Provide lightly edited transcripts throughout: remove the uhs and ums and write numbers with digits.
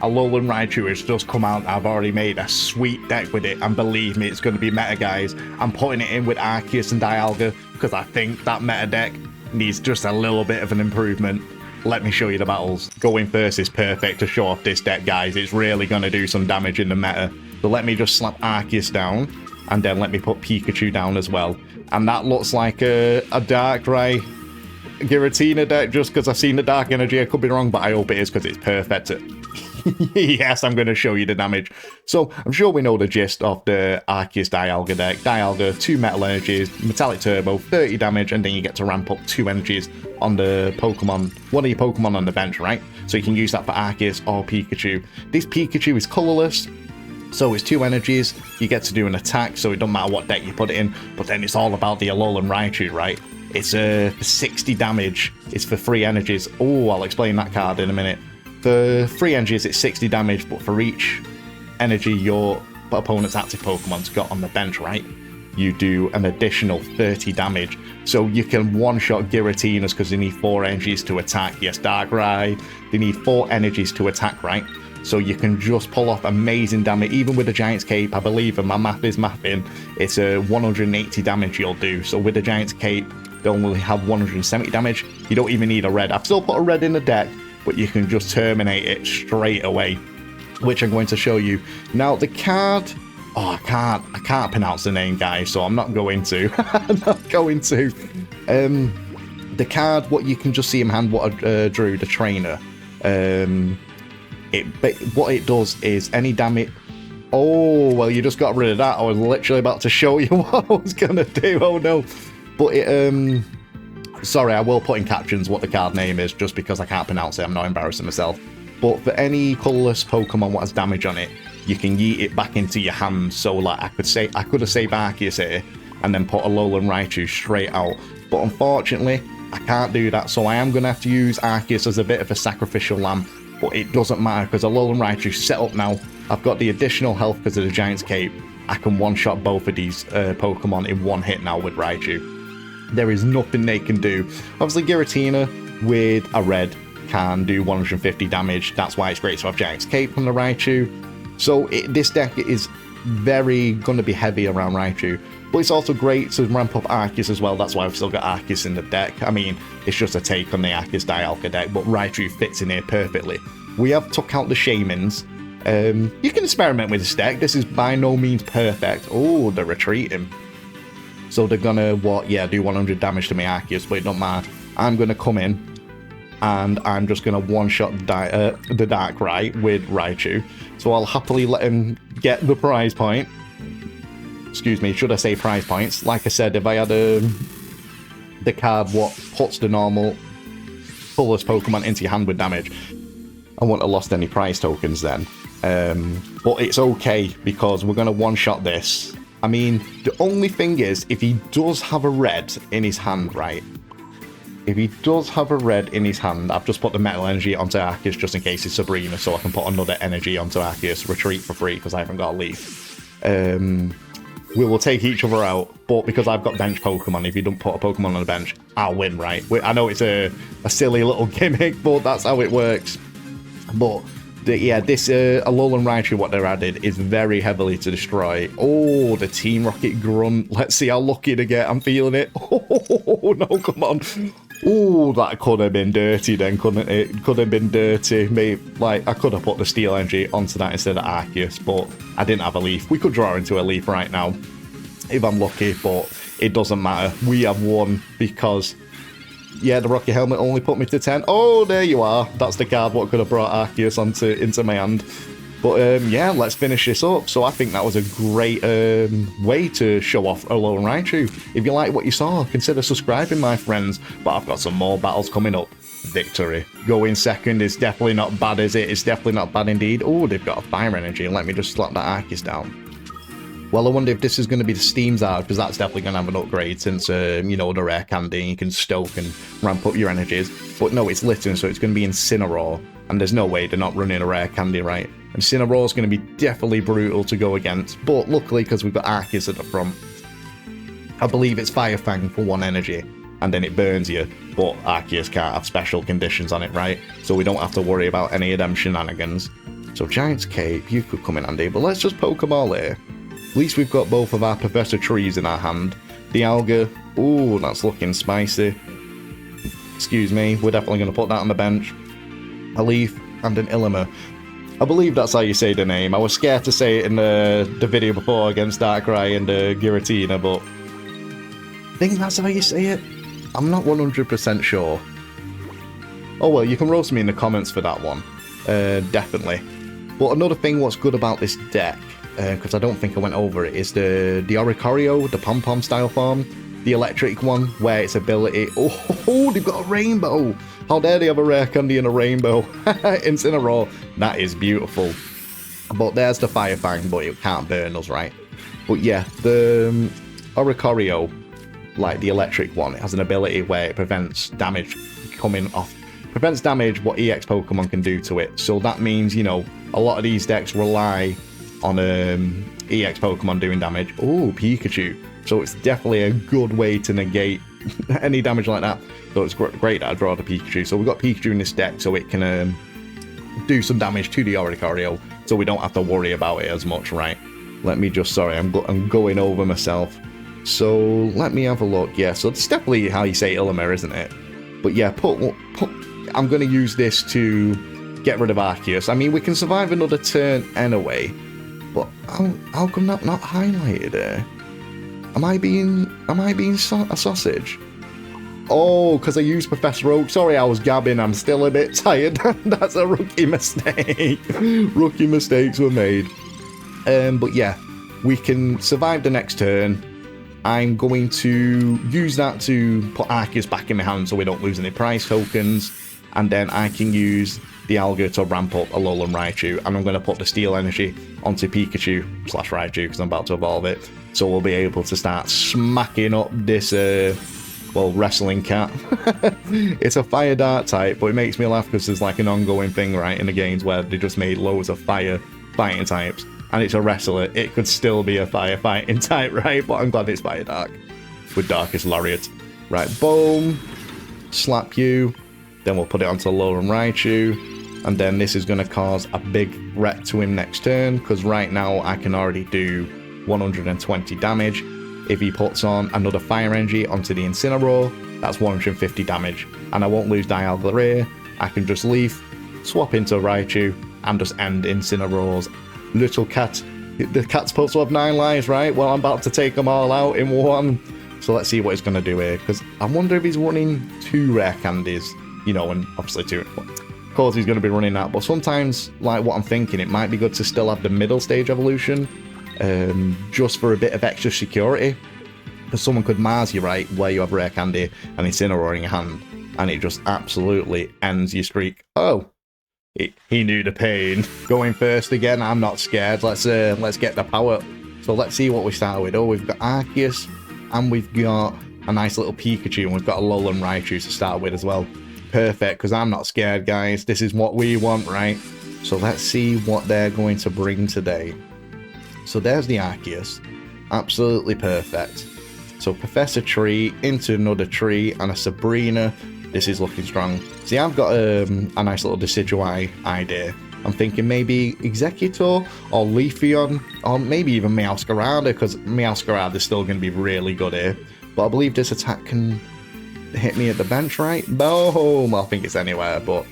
Alolan Raichu has just come out. I've already made a sweet deck with it, and believe me, it's going to be meta, guys. I'm putting it in with Arceus and Dialga because I think that meta deck needs just a little bit of an improvement. Let me show you the battles. Going first is perfect to show off this deck, guys. It's really going to do some damage in the meta. So let me just slap Arceus down, and then let me put Pikachu down as well. And that looks like a Darkrai Giratina deck just because I've seen the Dark Energy. I could be wrong, but I hope it is because it's perfect. Yes, I'm going to show you the damage. So I'm sure we know the gist of the Arceus Dialga deck. Dialga, 2 Metal Energies, Metallic Turbo, 30 damage, and then you get to ramp up 2 energies on the Pokemon, one of your Pokemon on the bench, right? So you can use that for Arceus or Pikachu. This Pikachu is colorless, so it's 2 energies. You get to do an attack, so it doesn't matter what deck you put it in, but then it's all about the Alolan Raichu, right? It's for 60 damage. It's for 3 energies. Oh, I'll explain that card in a minute. For 3 energies, it's 60 damage, but for each energy your opponent's active Pokemon's got on the bench, right, you do an additional 30 damage. So you can one-shot Giratinas because they need 4 energies to attack. Yes, Darkrai, they need 4 energies to attack, right? So you can just pull off amazing damage. Even with the Giant's Cape, I believe, and my math is mathing, it's a 180 damage you'll do. So with the Giant's Cape, they'll only have 170 damage. You don't even need a red. I've still put a red in the deck, but you can just terminate it straight away, which I'm going to show you. Now, the card... Oh, I can't pronounce the name, guys, so I'm not going to. I'm not going to. The card, what you can just see him hand what I drew, the trainer. What it does is any damage... Oh, well, you just got rid of that. I was literally about to show you what I was going to do. Oh, no. But it... Sorry, I will put in captions what the card name is, just because I can't pronounce it. I'm not embarrassing myself. But for any colourless Pokemon what has damage on it, you can yeet it back into your hand. So, like, I could have saved Arceus here and then put Alolan Raichu straight out. But unfortunately, I can't do that. So I am going to have to use Arceus as a bit of a sacrificial lamb. But it doesn't matter because Alolan Raichu's set up now. I've got the additional health because of the Giant's Cape. I can one-shot both of these Pokemon in one hit now with Raichu. There is nothing they can do. Obviously, Giratina with a red can do 150 damage. That's why it's great to have Giant's Cape from the Raichu. So this deck is very going to be heavy around Raichu. But it's also great to ramp up Arceus as well. That's why I've still got Arceus in the deck. I mean, it's just a take on the Arceus Dialga deck, but Raichu fits in here perfectly. We have took out the Shamans. You can experiment with this deck. This is by no means perfect. Oh, they're retreating. So they're gonna, do 100 damage to my Arceus, but it don't matter. I'm gonna come in, and I'm just gonna one-shot the Darkrai with Raichu. So I'll happily let him get the prize point. Excuse me, should I say prize points? Like I said, if I had the card what puts the normal fullest Pokemon into your hand with damage, I wouldn't have lost any prize tokens then. But it's okay, because we're gonna one-shot this. I mean, the only thing is, if he does have a red in his hand, right? If he does have a red in his hand, I've just put the Metal Energy onto Arceus just in case it's Sabrina, so I can put another energy onto Arceus, retreat for free, because I haven't got a leaf. We will take each other out, but because I've got bench Pokemon, if you don't put a Pokemon on the bench, I'll win, right? I know it's a silly little gimmick, but that's how it works. But... this Alolan Raichu, what they're added, is very heavily to destroy. Oh, the Team Rocket Grunt. Let's see how lucky they get. I'm feeling it. Oh, no, come on. Oh, that could have been dirty then, couldn't it? It could have been dirty. Maybe, like, I could have put the Steel Energy onto that instead of Arceus, but I didn't have a leaf. We could draw into a leaf right now, if I'm lucky, but it doesn't matter. We have won because... yeah, the Rocky Helmet only put me to 10. Oh, there you are. That's the card what could have brought Arceus into my hand. But, yeah, let's finish this up. So I think that was a great way to show off Alolan Raichu. If you like what you saw, consider subscribing, my friends. But I've got some more battles coming up. Victory. Going second is definitely not bad, is it? It's definitely not bad indeed. Oh, they've got a Fire Energy. Let me just slap that Arceus down. Well, I wonder if this is going to be the Steam Zard, because that's definitely going to have an upgrade since, you know, the Rare Candy, you can stoke and ramp up your energies. But no, it's Litten, so it's going to be Incineroar, and there's no way they're not running a Rare Candy, right? Incineroar is going to be definitely brutal to go against, but luckily, because we've got Arceus at the front, I believe it's Fire Fang for 1 energy, and then it burns you, but Arceus can't have special conditions on it, right? So we don't have to worry about any of them shenanigans. So Giant's Cape, you could come in handy, but let's just poke them all here. At least we've got both of our Professor Trees in our hand. Dialga, ooh, that's looking spicy. Excuse me, we're definitely going to put that on the bench. A Leaf and an Ilima. I believe that's how you say the name. I was scared to say it in the video before against Darkrai and Giratina, but I think that's how you say it. I'm not 100% sure. Oh well, you can roast me in the comments for that one. Definitely. But another thing what's good about this deck, because I don't think I went over it, is the Oricorio, the Pom-Pom style form. The electric one, where its ability... Oh, they've got a rainbow! How dare they have a rare candy and a rainbow? Incineroar, that is beautiful. But there's the fire fang, but it can't burn us, right? But yeah, the Oricorio, like the electric one, it has an ability where it prevents damage coming off. Prevents damage what EX Pokemon can do to it. So that means, you know, a lot of these decks rely on EX Pokemon doing damage. Oh, Pikachu. So it's definitely a good way to negate any damage like that. So it's great that I draw the Pikachu. So we've got Pikachu in this deck, so it can do some damage to the Oricorio, so we don't have to worry about it as much, right? Let me just, sorry, I'm going over myself. So let me have a look. Yeah, so it's definitely how you say Ilima, isn't it? But yeah, I'm going to use this to get rid of Arceus. I mean, we can survive another turn anyway, but how come that not highlighted there? Am I being a sausage? Oh, because I used Professor Oak. Sorry, I was gabbing. I'm still a bit tired. That's a rookie mistake. Rookie mistakes were made. But yeah, we can survive the next turn. I'm going to use that to put Arceus back in my hand so we don't lose any prize tokens. And then I can use Dialga to ramp up Alolan Raichu. And I'm going to put the Steel Energy onto Pikachu / Raichu because I'm about to evolve it. So we'll be able to start smacking up this, well, wrestling cat. It's a fire dart type, but it makes me laugh because there's like an ongoing thing, right, in the games where they just made loads of fire fighting types. And it's a wrestler. It could still be a fire fighting type, right? But I'm glad it's fire dark with Darkest Lariat. Right, boom. Slap you. Then we'll put it onto Alolan Raichu. And then this is going to cause a big wreck to him next turn, because right now I can already do 120 damage. If he puts on another Fire Energy onto the Incineroar, that's 150 damage. And I won't lose Dialga here. I can just leave, swap into Raichu, and just end Incineroar's little cat. The cat's supposed to have 9 lives, right? Well, I'm about to take them all out in one. So let's see what he's going to do here, because I wonder if he's running 2 rare candies. You know, and obviously 2. Of course he's going to be running that, but sometimes, like what I'm thinking, it might be good to still have the middle stage evolution. Just for a bit of extra security, because someone could Mars you, right, where you have rare candy and Incineroar in your hand, and it just absolutely ends your streak. Oh, he knew the pain. Going first again, I'm not scared. Let's get the power. So let's see what we start with. Oh, we've got Arceus, and we've got a nice little Pikachu, and we've got a Alolan Raichu to start with as well. Perfect, because I'm not scared, guys. This is what we want, right? So let's see what they're going to bring today. So there's the Arceus. Absolutely perfect. So Professor Tree into another tree and a Sabrina. This is looking strong. See, I've got a nice little Decidueye idea. I'm thinking maybe Executor or Leafeon or maybe even Meowscarada, because Meowscarada is still going to be really good here. But I believe this attack can hit me at the bench, right? Boom! I think it's anywhere, but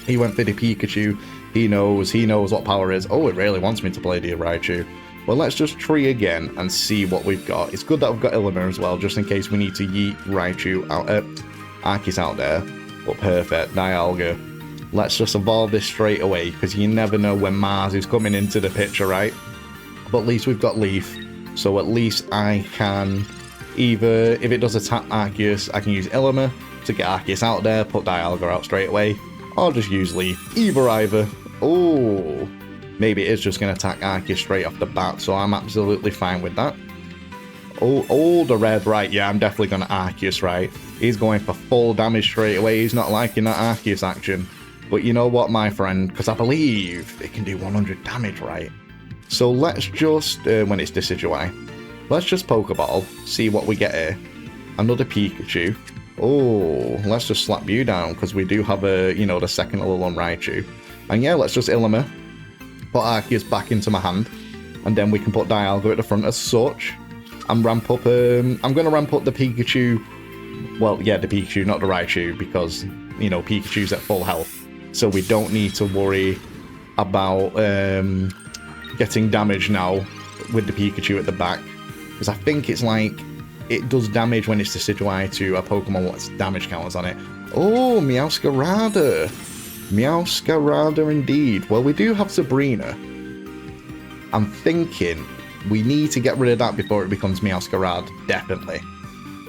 he went for the Pikachu. He knows what power is. Oh, it really wants me to play the Raichu. Well, let's just tree again and see what we've got. It's good that we've got Ilima as well, just in case we need to yeet Raichu out, Arceus out there. But perfect, Dialga. Let's just evolve this straight away, because you never know when Mars is coming into the picture, right? But at least we've got Leaf, so at least I can either, if it does attack Arceus, I can use Ilima to get Arceus out there, put Dialga out straight away, or just use Leaf. Either. Oh, maybe it is just going to attack Arceus straight off the bat, so I'm absolutely fine with that. Oh, the red, right, yeah, I'm definitely going to Arceus, right? He's going for full damage straight away. He's not liking that Arceus action. But you know what, my friend, because I believe it can do 100 damage, right? So let's just, when it's Decidueye, let's just Pokeball, see what we get here. Another Pikachu. Oh, let's just slap you down, because we do have a, the second Alolan Raichu. And yeah, let's just Ilima. put Arceus back into my hand, and then we can put Dialga at the front as such, and ramp up, I'm going to ramp up the Pikachu, well, yeah, the Pikachu, not the Raichu, because, you know, Pikachu's at full health, so we don't need to worry about getting damage now with the Pikachu at the back, because I think it's like, it does damage when it's Decidueye to a Pokemon what's damage counters on it. Oh, Meowscarada. Meowscarada indeed. Well, we do have Sabrina. I'm thinking we need to get rid of that before it becomes Meowscarada. Definitely.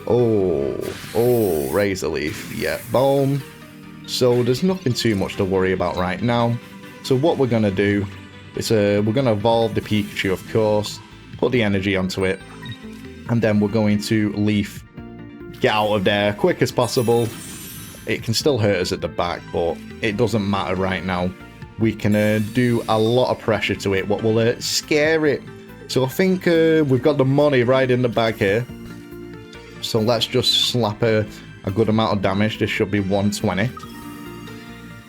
Oh, Razor Leaf. Yeah, boom. So there's nothing too much to worry about right now. So what we're going to do is we're going to evolve the Pikachu, of course. Put the energy onto it. And then we're going to Leaf. Get out of there quick as possible. It can still hurt us at the back, but it doesn't matter right now. We can do a lot of pressure to it, what will scare it. So I think we've got the money right in the bag here. So let's just slap a good amount of damage. This should be 120.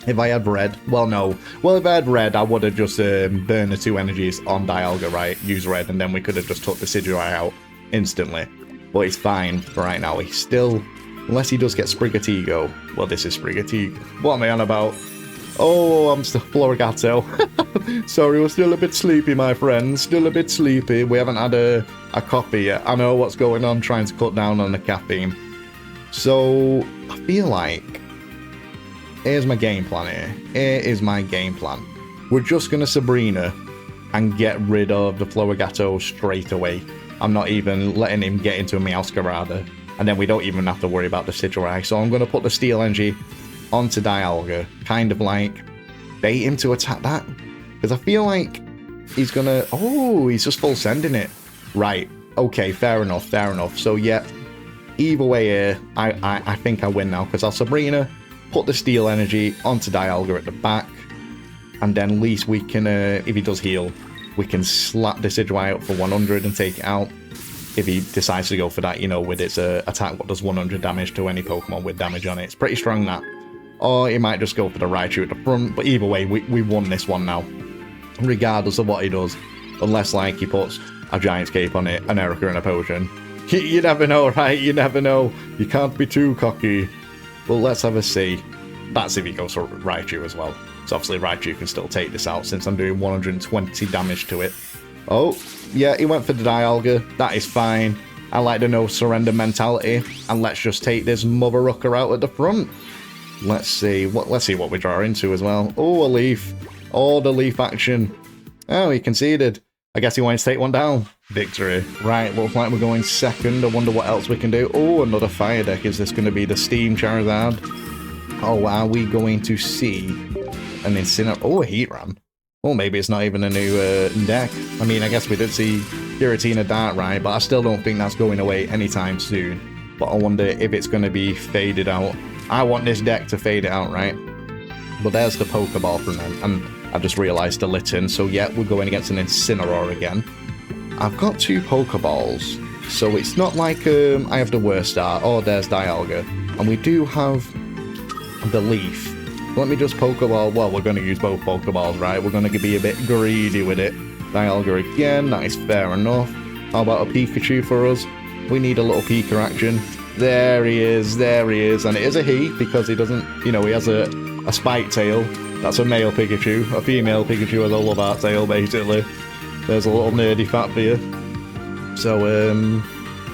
If I had red, well, no. Well, if I had red, I would have just burned the 2 energies on Dialga, right? Use red, and then we could have just took the Decidueye out instantly. But it's fine for right now. He's still... Unless he does get Sprigatigo. Well, this is Sprigatigo. What am I on about? Oh, I'm still Florigato. Sorry, we're still a bit sleepy, my friends. Still a bit sleepy. We haven't had a coffee yet. I know what's going on, trying to cut down on the caffeine. So, I feel like... Here's my game plan here. Here is my game plan. We're just going to Sabrina and get rid of the Florigato straight away. I'm not even letting him get into a Meowscarada. And then we don't even have to worry about the Decidueye. So I'm going to put the Steel Energy onto Dialga. Kind of like bait him to attack that. Because I feel like he's going to... Oh, he's just full sending it. Right. Okay, fair enough, fair enough. So yeah, either way here, I think I win now. Because I'll Sabrina, put the Steel Energy onto Dialga at the back. And then at least we can, if he does heal, we can slap the Decidueye up for 100 and take it out. If he decides to go for that, you know, with its attack, what does 100 damage to any Pokemon with damage on it. It's pretty strong, that. Or he might just go for the Raichu at the front. But either way, we won this one now. Regardless of what he does. Unless, like, he puts a Giant's Cape on it, an Erica and a Potion. You never know, right? You never know. You can't be too cocky. Well, let's have a see. That's if he goes for Raichu as well. So obviously Raichu can still take this out since I'm doing 120 damage to it. Oh, yeah, he went for the Dialga. That is fine. I like the no surrender mentality. And let's just take this mother rucker out at the front. Let's see what we draw into as well. Oh, a leaf. Oh, the leaf action. Oh, he conceded. I guess he wanted to take one down. Victory. Right, looks like we're going second. I wonder what else we can do. Oh, another fire deck. Is this going to be the Steam Charizard? Oh, are we going to see an Incineroar? Oh, a Heatran. Or maybe it's not even a new deck. I mean, I guess we did see Giratina Darkrai, but I still don't think that's going away anytime soon. But I wonder if it's going to be faded out. I want this deck to fade it out, right? But there's the Pokeball from them, and I just realised the Litten. So yeah, we're going against an Incineroar again. I've got 2 Pokeballs, so it's not like I have the worst start. Oh, there's Dialga. And we do have the Leaf. Let me just Pokeball. Well, we're going to use both Pokeballs, right? We're going to be a bit greedy with it. Dialga again. That is fair enough. How about a Pikachu for us? We need a little Pika action. There he is. There he is. And it is a he, because he doesn't... You know, he has a spike tail. That's a male Pikachu. A female Pikachu has a love art tail, basically. There's a little nerdy fact for you. So,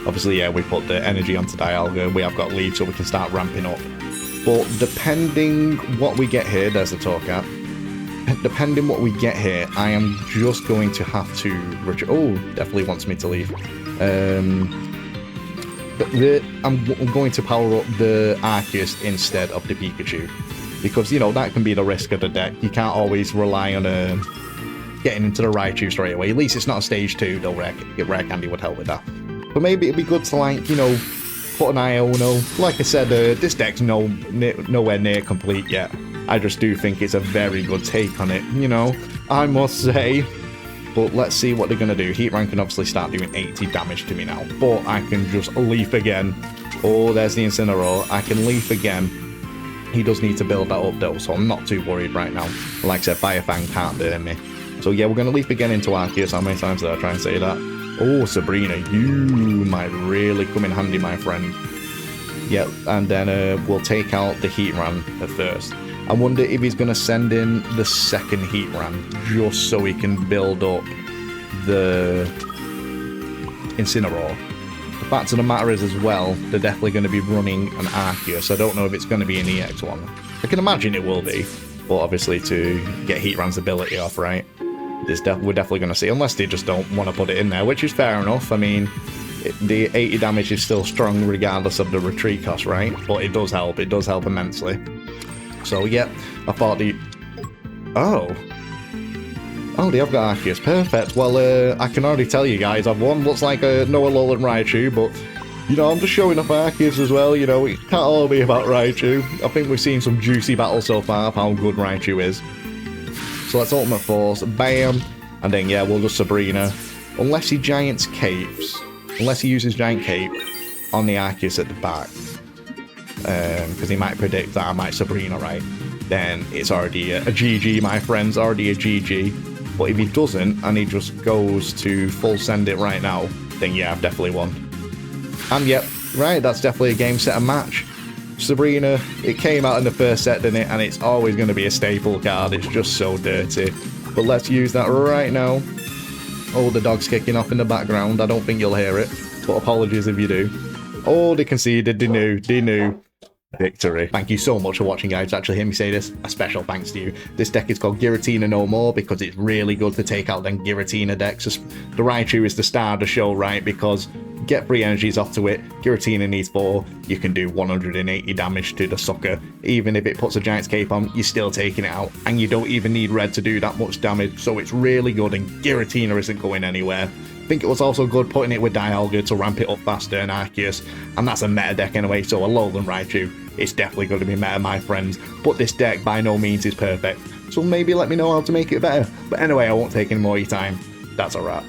obviously, yeah, we put the energy onto Dialga. We have got lead, so we can start ramping up. But depending what we get here, there's the Torcat. Depending what we get here, I am just going to have to... Oh, definitely wants me to leave. I'm going to power up the Arceus instead of the Pikachu. Because, you know, that can be the risk of the deck. You can't always rely on getting into the Raichu straight away. At least it's not a stage 2, though Rare Candy would help with that. But maybe it'd be good to, like, you know... Put an Iono. Like I said, this deck's nowhere near complete yet. I just do think it's a very good take on it, you know, I must say. But let's see what they're going to do. Heatran can obviously start doing 80 damage to me now. But I can just leaf again. Oh, there's the Incineroar. I can leaf again. He does need to build that up though, so I'm not too worried right now. Like I said, Fire Fang can't burn me. So yeah, we're going to leap again into Arceus. How many times did I try and say that? Oh, Sabrina, you might really come in handy, my friend. Yep, and then we'll take out the Heatran at first. I wonder if he's going to send in the second Heatran, just so he can build up the Incineroar. The fact of the matter is as well, they're definitely going to be running an Arceus. I don't know if it's going to be an EX one. I can imagine it will be, but obviously to get Heatran's ability off, right? We're definitely going to see, unless they just don't want to put it in there, which is fair enough. I mean, the 80 damage is still strong regardless of the retreat cost, right? But it does help immensely. So yeah, I thought the... Oh, they have got Arceus. Perfect. Well, I can already tell you guys, I've won. Looks like no Alolan Raichu, but, you know, I'm just showing off Arceus as well. You know, it can't all be about Raichu. I think we've seen some juicy battles so far of how good Raichu is. So let's Ultimate Force. Bam. And then, yeah, we'll just Sabrina. Unless he Giant's Capes. Unless he uses Giant Cape on the Arceus at the back. Because he might predict that I might Sabrina, right? Then it's already a GG, my friends. Already a GG. But if he doesn't, and he just goes to full send it right now, then yeah, I've definitely won. And yep, right, that's definitely a game, set, and match. Sabrina, it came out in the first set, didn't it? And it's always going to be a staple card. It's just so dirty. But let's use that right now. Oh, the dog's kicking off in the background. I don't think you'll hear it, but apologies if you do. Oh, they conceded. They knew. Victory. Thank you so much for watching, guys. Actually, hear me say this. A special thanks to you. This deck is called Giratina No More because it's really good to take out them Giratina decks. The Raichu is the star of the show, right? Because get 3 energies off to it. Giratina needs 4. You can do 180 damage to the sucker. Even if it puts a Giant's Cape on, you're still taking it out. And you don't even need red to do that much damage. So it's really good, and Giratina isn't going anywhere. I think it was also good putting it with Dialga to ramp it up faster and Arceus, and that's a meta deck anyway, so Alolan Raichu, it's definitely going to be meta, my friends, but this deck by no means is perfect, so maybe let me know how to make it better. But anyway, I won't take any more of your time. That's a wrap.